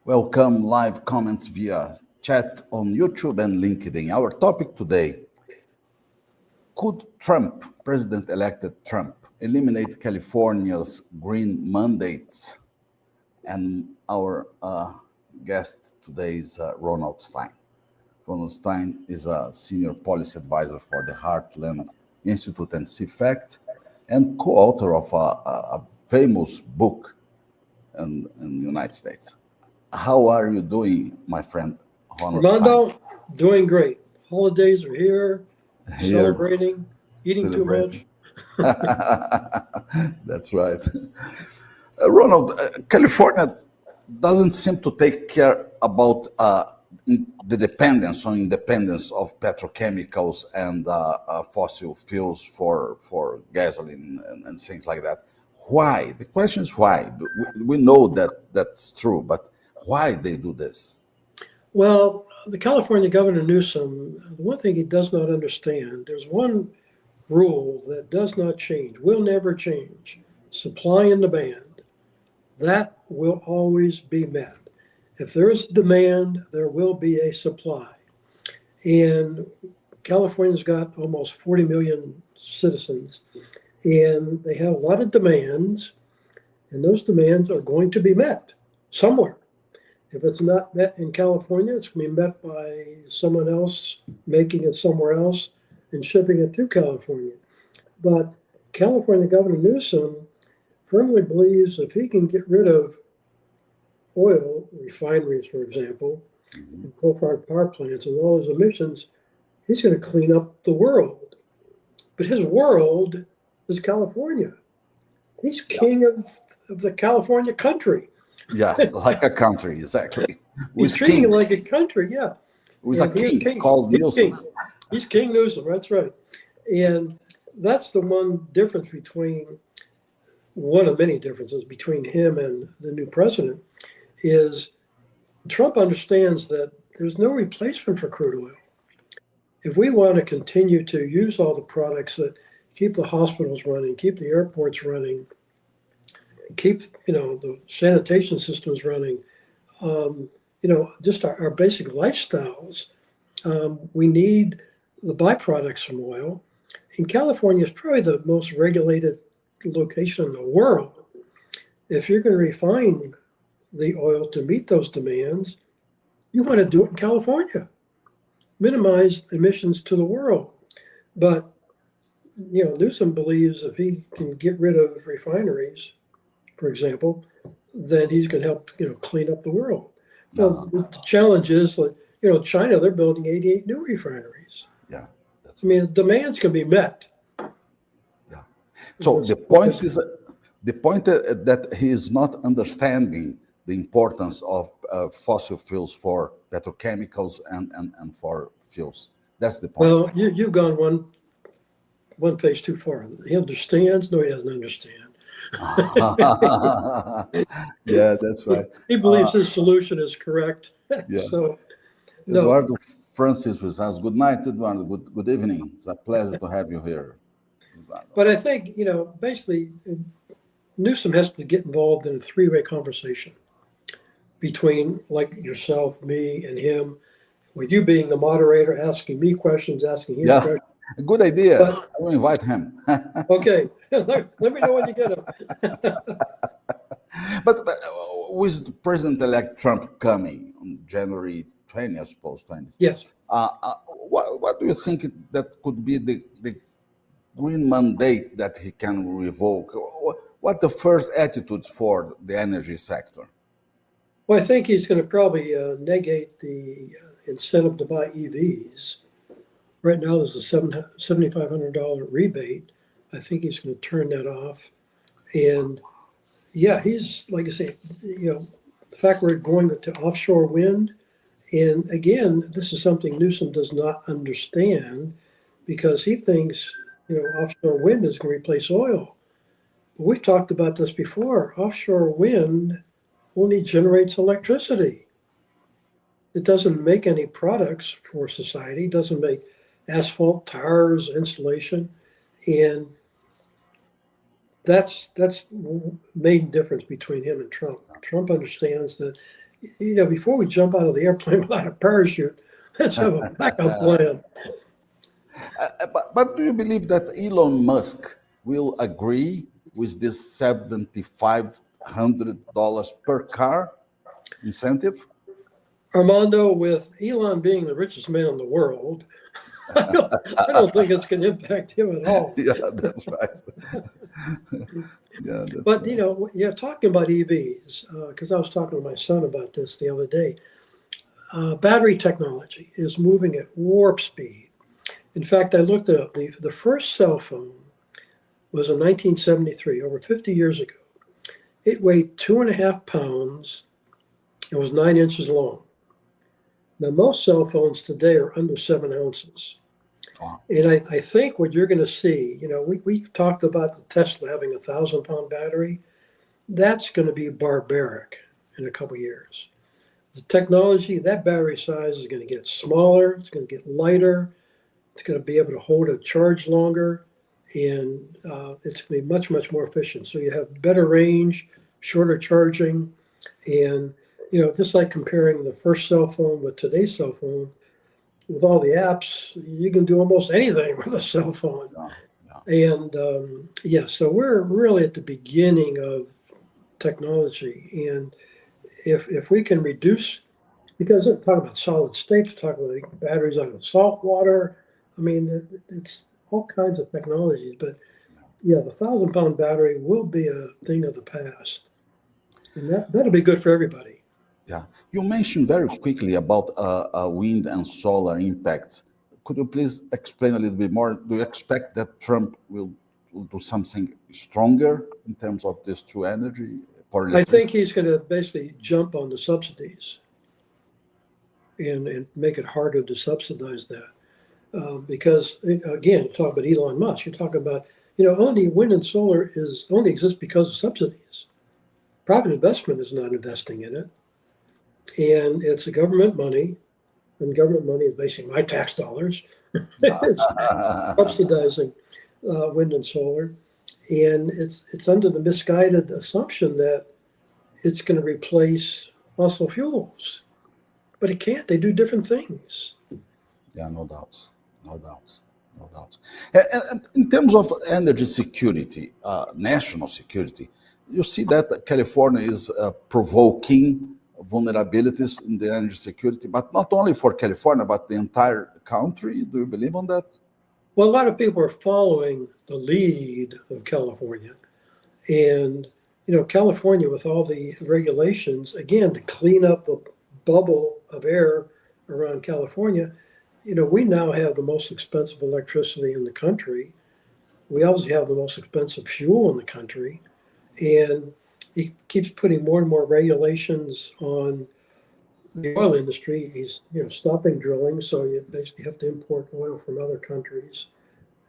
Welcome live comments via chat on YouTube and LinkedIn. Our topic today, could Trump, President-elected Trump, eliminate California's green mandates? And our guest today is Ronald Stein. Ronald Stein is a senior policy advisor for the Heartland Institute and CFACT and co-author of a famous book in the United States. How are you doing, my friend Ronald Armando, Stein? doing great. Holidays are here, Here, celebrating, eating too much. That's right. Ronald, California doesn't seem to take care about the dependence or independence of petrochemicals and fossil fuels for gasoline and things like that. Why? The question is why. We know that that's true, but why they do this? Well, the California Governor Newsom, the one thing he does not understand, there's one rule that does not change, will never change: supply and demand. That will always be met. If there is demand, there will be a supply. And California's got almost 40 million citizens, and they have a lot of demands, and those demands are going to be met somewhere. If it's not met in California, it's going to be met by someone else making it somewhere else and shipping it to California. But California Governor Newsom firmly believes if he can get rid of oil refineries, for example, and coal-fired power plants and all those emissions, he's going to clean up the world. But his world is California. He's king of the California country. Yeah, like a country, exactly. He's treating it like a country, yeah. With a king called Newsom. He's King Newsom, that's right. And that's the one difference between, one of many differences between him and the new president, is Trump understands that there's no replacement for crude oil. If we want to continue to use all the products that keep the hospitals running, keep the airports running, keep the sanitation systems running, just our basic lifestyles, we need the byproducts from oil. And California is probably the most regulated location in the world. If you're going to refine the oil to meet those demands, you want to do it in California, minimize emissions to the world. But Newsom believes if he can get rid of refineries, for example, then he's going to help clean up the world. Well, the challenge is China, they're building 88 new refineries. Yeah, the demands can be met. Yeah. So the point is that he is not understanding the importance of fossil fuels for petrochemicals and for fuels. That's the point. Well, you've gone one phase too far. He understands. No, he doesn't understand. Yeah, that's right. He believes his solution is correct. Yeah. So, Eduardo Francis with us. Good night, Eduardo. Good evening. It's a pleasure to have you here, Eduardo. But I think, basically, Newsom has to get involved in a three-way conversation between, like yourself, me, and him, with you being the moderator, asking me questions, asking him questions. Good idea. I will invite him. Okay. Let me know when you get him. But with President-elect Trump coming on January 20, I suppose, 20. Yes. What do you think that could be the green mandate that he can revoke? What the first attitudes for the energy sector? Well, I think he's going to probably negate the incentive to buy EVs. Right now, there's a $7,500 rebate. I think he's going to turn that off. And yeah, he's, like I say, the fact we're going to offshore wind. And again, this is something Newsom does not understand because he thinks, offshore wind is going to replace oil. But we've talked about this before. Offshore wind only generates electricity. It doesn't make any products for society. It doesn't make asphalt, tires, insulation, and that's the main difference between him and Trump. Trump understands that before we jump out of the airplane without a parachute, let's have a backup plan. But do you believe that Elon Musk will agree with this $7,500 per car incentive? Armando, with Elon being the richest man in the world, I don't think it's going to impact him at all. Yeah, that's right. Yeah, that's But, right. you're talking about EVs, because I was talking to my son about this the other day. Battery technology is moving at warp speed. In fact, I looked it up. The first cell phone was in 1973, over 50 years ago. It weighed 2.5 pounds and was 9 inches long. Now, most cell phones today are under 7 ounces. Wow. And I think what you're going to see, we talked about the Tesla having a 1,000-pound battery. That's going to be barbaric in a couple of years. The technology, that battery size is going to get smaller. It's going to get lighter. It's going to be able to hold a charge longer. And it's going to be much, much more efficient. So you have better range, shorter charging. And, just like comparing the first cell phone with today's cell phone, with all the apps, you can do almost anything with a cell phone. Yeah. And so we're really at the beginning of technology. And if we can reduce, because they're talking about solid state, they're talking about batteries out of salt water. I mean, it's all kinds of technologies. But yeah, the 1,000-pound battery will be a thing of the past. And that'll be good for everybody. Yeah. You mentioned very quickly about wind and solar impacts. Could you please explain a little bit more? Do you expect that Trump will do something stronger in terms of this true energy for I think electricity? he's going to basically jump on the subsidies and make it harder to subsidize that. Because, again, you talk about Elon Musk, you talk about, only wind and solar only exists because of subsidies. Private investment is not investing in it. And it's a government money, and government money is basically my tax dollars. It's subsidizing wind and solar. And it's under the misguided assumption that it's going to replace fossil fuels. But it can't. They do different things. Yeah, no doubts. No doubts. No doubts. And in terms of energy security, national security, you see that California is provoking vulnerabilities in the energy security, but not only for California, but the entire country. Do you believe on that? Well, a lot of people are following the lead of California. And, California, with all the regulations, again, to clean up the bubble of air around California, we now have the most expensive electricity in the country. We obviously have the most expensive fuel in the country. And he keeps putting more and more regulations on the oil industry. He's stopping drilling, so you basically have to import oil from other countries.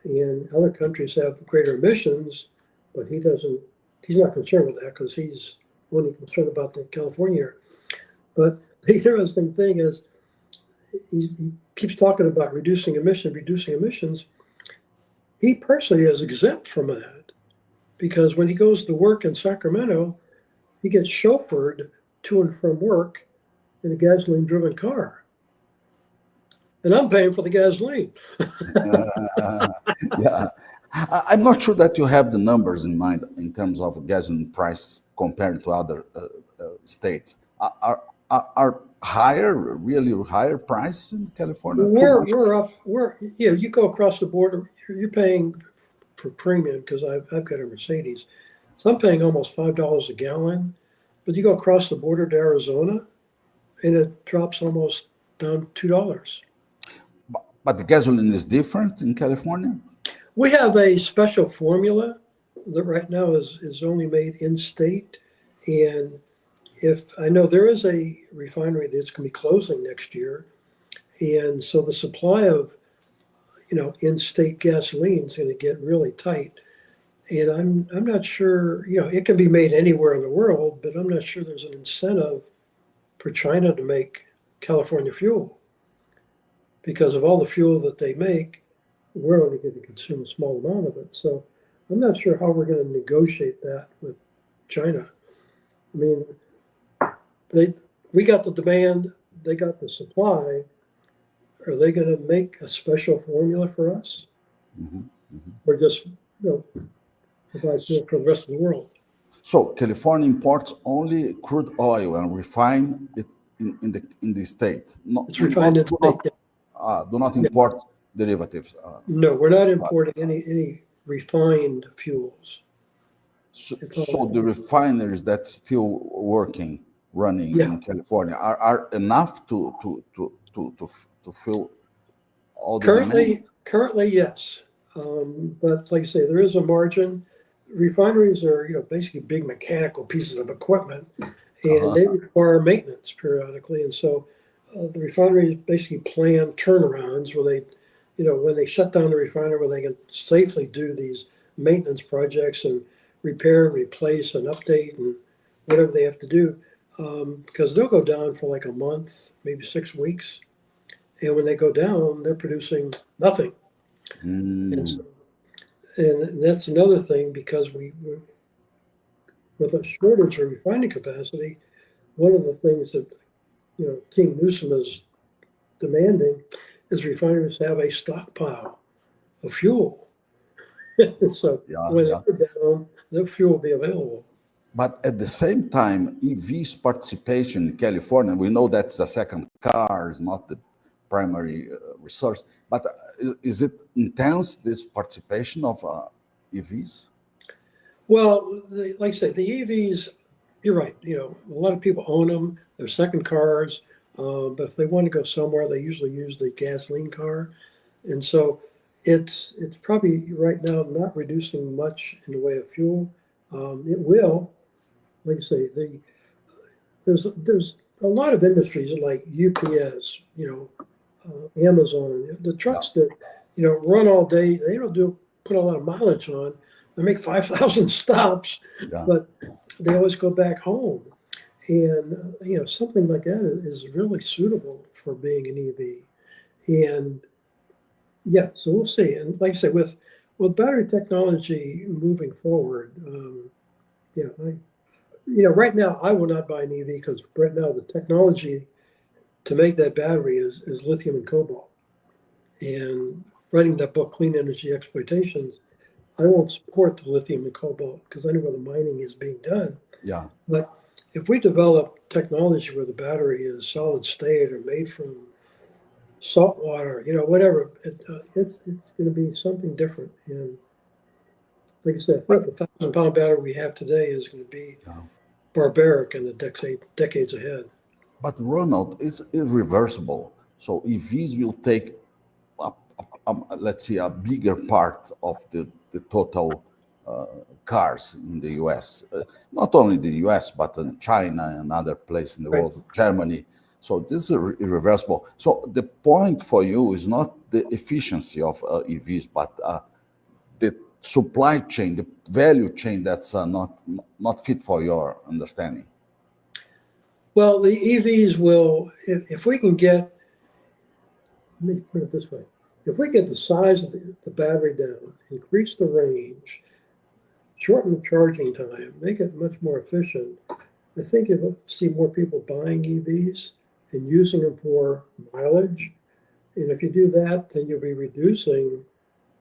And other countries have greater emissions, but he's not concerned with that because he's only concerned about the California air. But the interesting thing is he keeps talking about reducing emissions. He personally is exempt from that because when he goes to work in Sacramento, he gets chauffeured to and from work in a gasoline-driven car. And I'm paying for the gasoline. Yeah. I'm not sure that you have the numbers in mind in terms of gasoline price compared to other states. Are higher, really higher price in California? We're up. You go across the border, you're paying for premium because I've got a Mercedes. So I'm paying almost $5 a gallon. But you go across the border to Arizona, and it drops almost down $2. But the gasoline is different in California? We have a special formula that right now is only made in state. And if I know there is a refinery that's going to be closing next year. And so the supply of, in-state gasoline is going to get really tight. And I'm not sure, it can be made anywhere in the world, but I'm not sure there's an incentive for China to make California fuel. Because of all the fuel that they make, we're only going to consume a small amount of it. So I'm not sure how we're going to negotiate that with China. I mean, we got the demand, they got the supply. Are they going to make a special formula for us, Mhm, mhm. or just provide fuel for the rest of the world? So California imports only crude oil and refine it in the state. It's refined in state. Yeah. Do not Yeah. import derivatives. No, we're not importing any refined fuels. It's So all, the refineries that's still working, running yeah. in California are enough to fill all the demand. Currently, yes. But like I say, there is a margin. Refineries are, basically big mechanical pieces of equipment, and Uh-huh. they require maintenance periodically. And so the refineries basically plan turnarounds where they, when they shut down the refinery, where they can safely do these maintenance projects and repair and replace and update and whatever they have to do. Because they'll go down for like a month, maybe 6 weeks. And when they go down, they're producing nothing. And Mm, so, and that's another thing because with a shortage of refining capacity, one of the things that King Newsom is demanding is refineries have a stockpile of fuel. So yeah, when they yeah. go down, the fuel will be available. But at the same time, EV's participation in California, we know that's the second car, is not the primary resource. But is it intense, this participation of EVs? Well, like I say, the EVs, you're right. A lot of people own them. They're second cars. But if they want to go somewhere, they usually use the gasoline car. And so it's probably right now not reducing much in the way of fuel. It will, like I say, there's a lot of industries like UPS, Amazon, the Yeah, trucks that run all day. They don't put a lot of mileage on. They make 5,000 stops, yeah. but they always go back home. And something like that is really suitable for being an EV. And yeah, so we'll see. And like I said, with battery technology moving forward, yeah, right now I will not buy an EV because right now the technology to make that battery is lithium and cobalt. And writing that book, Clean Energy Exploitations, I won't support the lithium and cobalt because I know where the mining is being done. Yeah. But if we develop technology where the battery is solid state or made from salt water, whatever, it's going to be something different. And like I said, I think But, the 1,000-pound battery we have today is going to be yeah. barbaric in the decades ahead. But Ronald, it's irreversible. So EVs will take, let's say, a bigger part of the total cars in the US. Not only the US, but in China and other places in the Right. world, Germany. So this is irreversible. So the point for you is not the efficiency of EVs, but the supply chain, the value chain that's not fit for your understanding. Well, the EVs will, if we can get, let me put it this way, if we get the size of the battery down, increase the range, shorten the charging time, make it much more efficient, I think you'll see more people buying EVs and using them for mileage. And if you do that, then you'll be reducing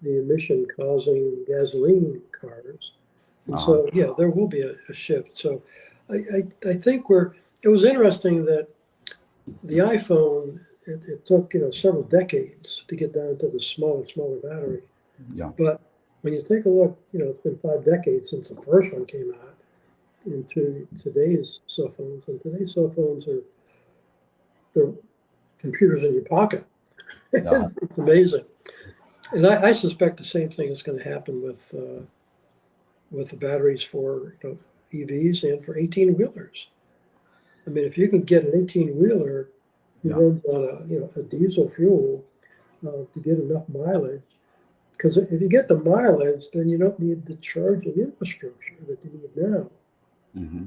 the emission causing gasoline cars. And Uh-huh. so, yeah, there will be a shift. So I think it was interesting that the iPhone, it took, several decades to get down to the smaller battery. Yeah. But when you take a look, it's been 5 decades since the first one came out into today's cell phones. And today's cell phones they're computers in your pocket. Yeah. It's amazing. And I suspect the same thing is going to happen with the batteries for EVs and for 18-wheelers. I mean, if you can get an 18-wheeler who Yeah. runs on a diesel fuel to get enough mileage, because if you get the mileage, then you don't need the charging infrastructure that you need now. Mm-hmm.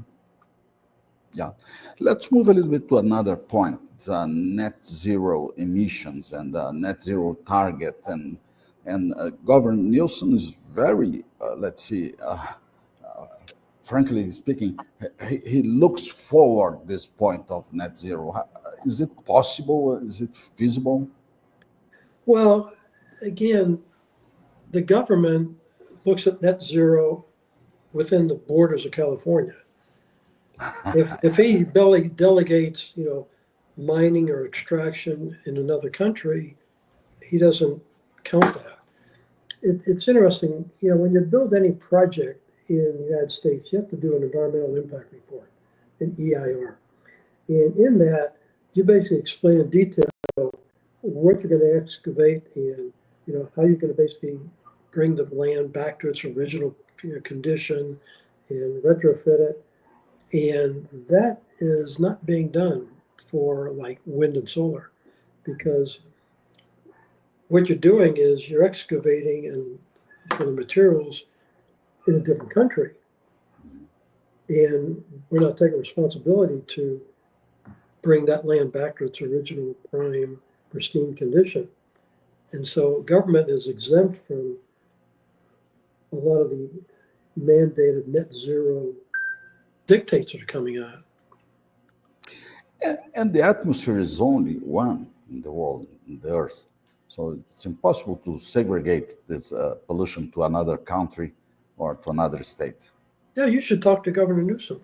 Yeah. Let's move a little bit to another point. It's net zero emissions and net zero target. And Governor Newsom is very, let's see, frankly speaking, he looks forward this point of net zero. Is it possible? Is it feasible? Well, again, the government looks at net zero within the borders of California. If he delegates, mining or extraction in another country, he doesn't count that. It's interesting, when you build any project in the United States, you have to do an environmental impact report, an EIR. And in that, you basically explain in detail what you're going to excavate and, how you're going to basically bring the land back to its original condition and retrofit it. And that is not being done for like wind and solar, because what you're doing is you're excavating and for the materials in a different country. And we're not taking responsibility to bring that land back to its original prime, pristine condition. And so government is exempt from a lot of the mandated net zero dictates that are coming out. And the atmosphere is only one in the world, in the earth. So it's impossible to segregate this pollution to another country or to another state. Yeah, you should talk to Governor Newsom.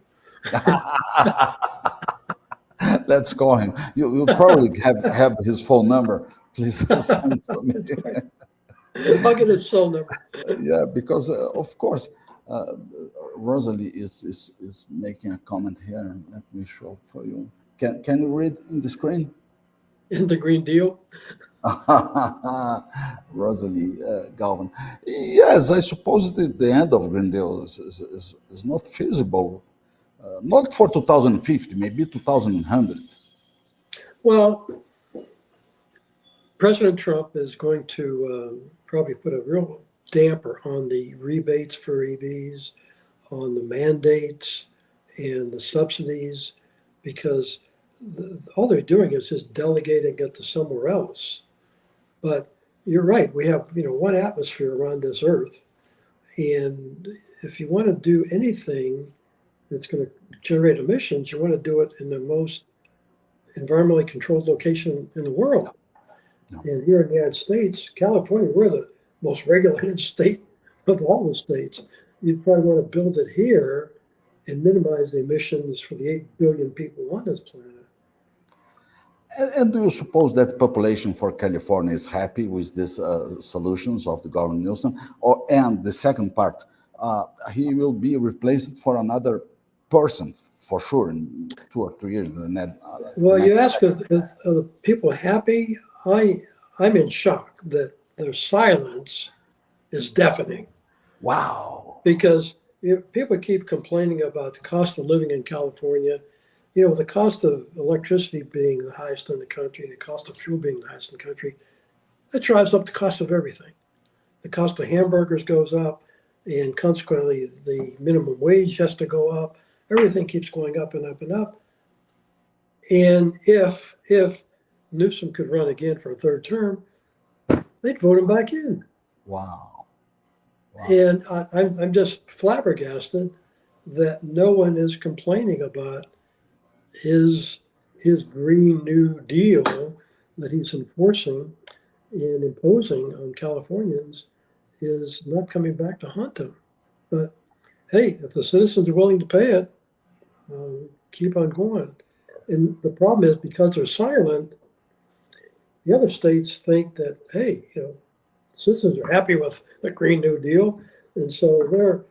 Let's call him. You probably have his phone number. Please send it to me. I'll get his cell number. Yeah, because of course, Rosalie is making a comment here. Let me show for you. Can you read in the screen? In the Green Deal? Rosalie Galvin. Yes, I suppose the end of Green Deal is not feasible. Not for 2050, maybe 2100. Well, President Trump is going to probably put a real damper on the rebates for EVs, on the mandates and the subsidies, because all they're doing is just delegating it to somewhere else. But you're right, we have one atmosphere around this earth, and if you want to do anything that's going to generate emissions, you want to do it in the most environmentally controlled location in the world. No. And here in the United States, California, we're the most regulated state of all the states. You'd probably want to build it here and minimize the emissions for the 8 billion people on this planet. And do you suppose that population for California is happy with these solutions of the Governor Newsom? And the second part, he will be replaced for another person, for sure, in 2 or 3 years. Well, you ask if the people happy? I'm in shock that their silence is deafening. Wow. Because people keep complaining about the cost of living in California. The cost of electricity being the highest in the country, the cost of fuel being the highest in the country, that drives up the cost of everything. The cost of hamburgers goes up, and consequently, the minimum wage has to go up. Everything keeps going up and up and up. And if Newsom could run again for a third term, they'd vote him back in. Wow. And I'm just flabbergasted that no one is complaining about his Green New Deal that he's enforcing and imposing on Californians is not coming back to haunt them. But hey, if the citizens are willing to pay it, keep on going. And the problem is, because they're silent, the other states think that, hey, citizens are happy with the Green New Deal, and so they're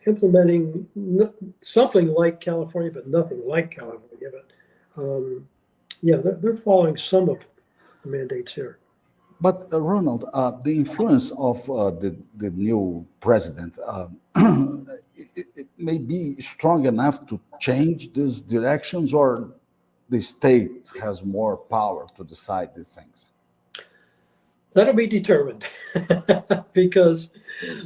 implementing something like California, but nothing like California. But they're following some of the mandates here. But Ronald, the influence of the new president it may be strong enough to change these directions, or the state has more power to decide these things? That'll be determined because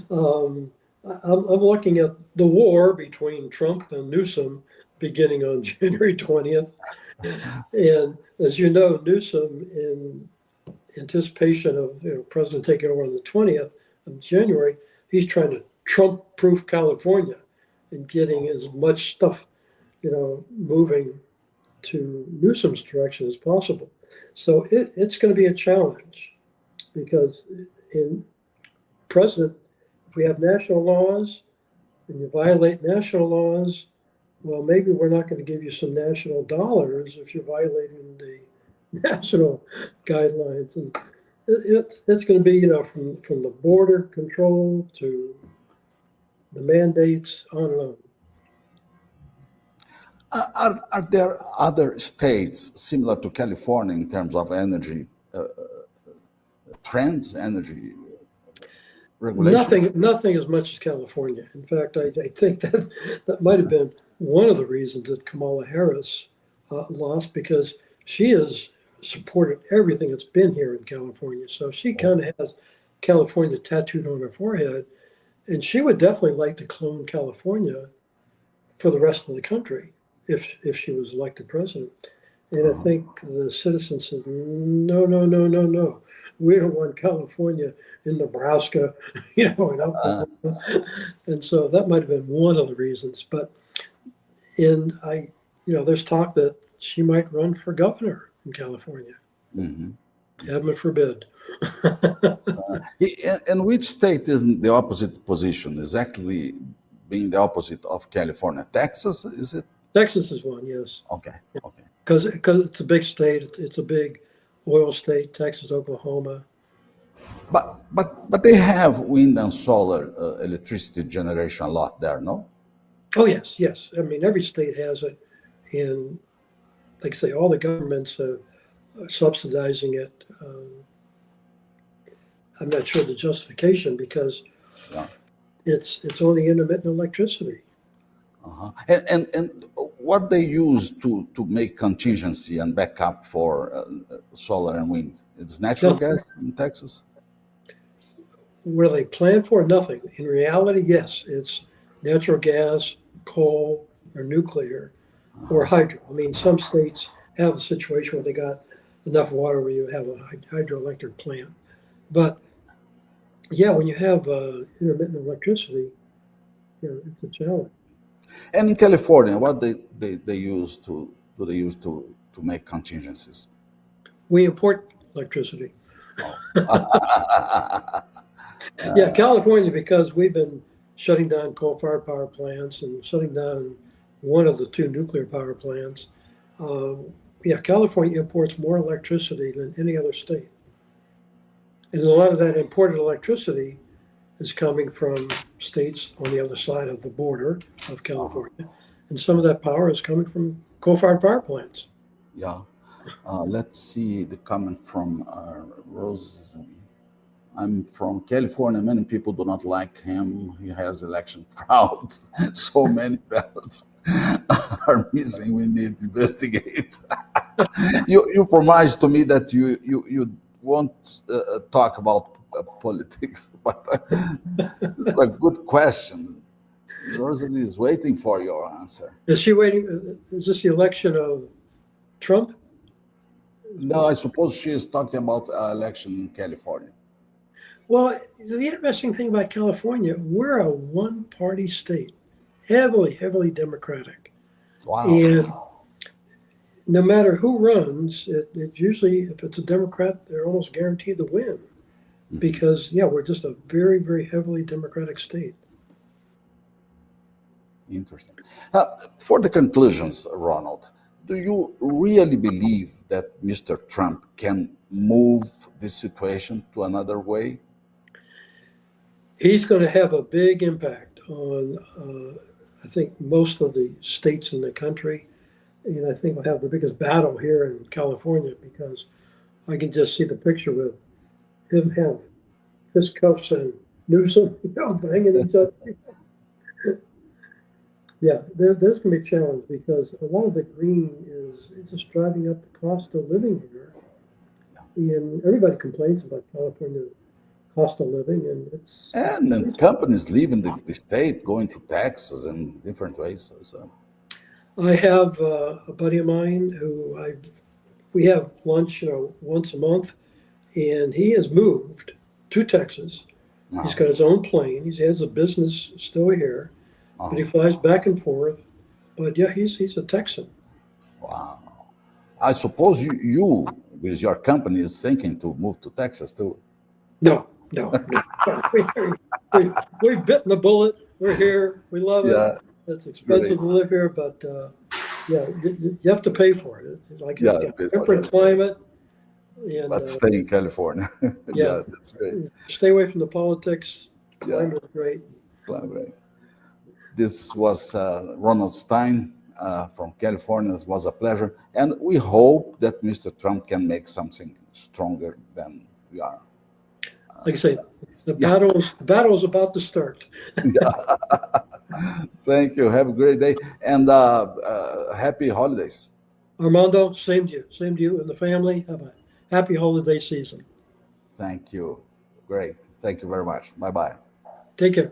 I'm looking at the war between Trump and Newsom beginning on January 20th. And as you know, Newsom, in anticipation of President taking over on the 20th of January, he's trying to Trump-proof California. and getting as much stuff, moving to Newsom's direction as possible. So it's going to be a challenge because in president, if we have national laws and you violate national laws, well, maybe we're not going to give you some national dollars if you're violating the national guidelines. And it's going to be, from the border control to the mandates, on and on. Are there other states similar to California in terms of energy trends, energy regulation? Nothing as much as California. In fact, I think that might have been one of the reasons that Kamala Harris lost, because she has supported everything that's been here in California. So she kind of has California tattooed on her forehead, and she would definitely like to clone California for the rest of the country if she was elected president. And I think the citizens said, no, no, no, no, no. We don't want California in Nebraska, and Oklahoma. And so that might have been one of the reasons. But there's talk that she might run for governor in California. Mm-hmm. Heaven forbid. And which state is in the opposite position, exactly being the opposite of California? Texas, is it? Texas is one, yes. Okay. Because it's a big state. It's a big oil state, Texas, Oklahoma. But they have wind and solar electricity generation a lot there, no? Oh, yes. I mean, every state has it. And like I say, all the governments are subsidizing it. I'm not sure the justification, because it's only intermittent electricity. Uh-huh. And what they use to make contingency and backup for solar and wind? It's natural gas in Texas? What do they plan for? Nothing. In reality, yes, it's natural gas, coal, or nuclear, or hydro. I mean, some states have a situation where they got enough water where you have a hydroelectric plant. But yeah, when you have intermittent electricity, it's a challenge. And in California, what they use to make contingencies? We import electricity. Yeah, California, because we've been shutting down coal-fired power plants and shutting down one of the two nuclear power plants. California imports more electricity than any other state. And a lot of that imported electricity is coming from states on the other side of the border of California. And some of that power is coming from coal-fired power plants. Yeah. Let's see the comment from Rose. I'm from California. Many people do not like him. He has election fraud. So many ballots are missing. We need to investigate. You promised to me that you won't talk about politics, but it's a good question. Rosalie is waiting for your answer. Is she waiting? Is this the election of Trump? No, I suppose she is talking about election in California. Well, the interesting thing about California, we're a one-party state, heavily Democratic. Wow. And no matter who runs, it usually, if it's a Democrat, they're almost guaranteed to win. Mm-hmm. Because, we're just a very heavily Democratic state. Interesting. For the conclusions, Ronald, do you really believe that Mr. Trump can move this situation to another way? He's going to have a big impact on, I think, most of the states in the country. And I think we'll have the biggest battle here in California, because I can just see the picture with him have fistcuffs and Newsom, banging each other. Yeah, there's going to be a challenge, because a lot of the green is just driving up the cost of living here. And everybody complains about California cost of living, and then companies leaving the state, going to Texas in different ways. So. I have a buddy of mine who we have lunch, once a month, and he has moved to Texas. Wow. He's got his own plane. He has a business still here, but he flies back and forth. But yeah, he's a Texan. Wow. I suppose you with your company is thinking to move to Texas too. No, no, no. We've bitten the bullet. We're here. We love it. Yeah, It's expensive great. to live here, but yeah, you have to pay for it. It's like Yeah, a bit for temperate that. climate, and But stay in California. yeah, Yeah, that's great. stay away from the politics. Yeah, Climate is great. great. This was Ronald Stein from California. It was a pleasure. And we hope that Mr. Trump can make something stronger than we are. Like I say, the Yeah. battle is about to start. Yeah. Thank you. Have a great day. And happy holidays. Armando, same to you and the family. Have a happy holiday season. Thank you. Great. Thank you very much. Bye-bye. Take care.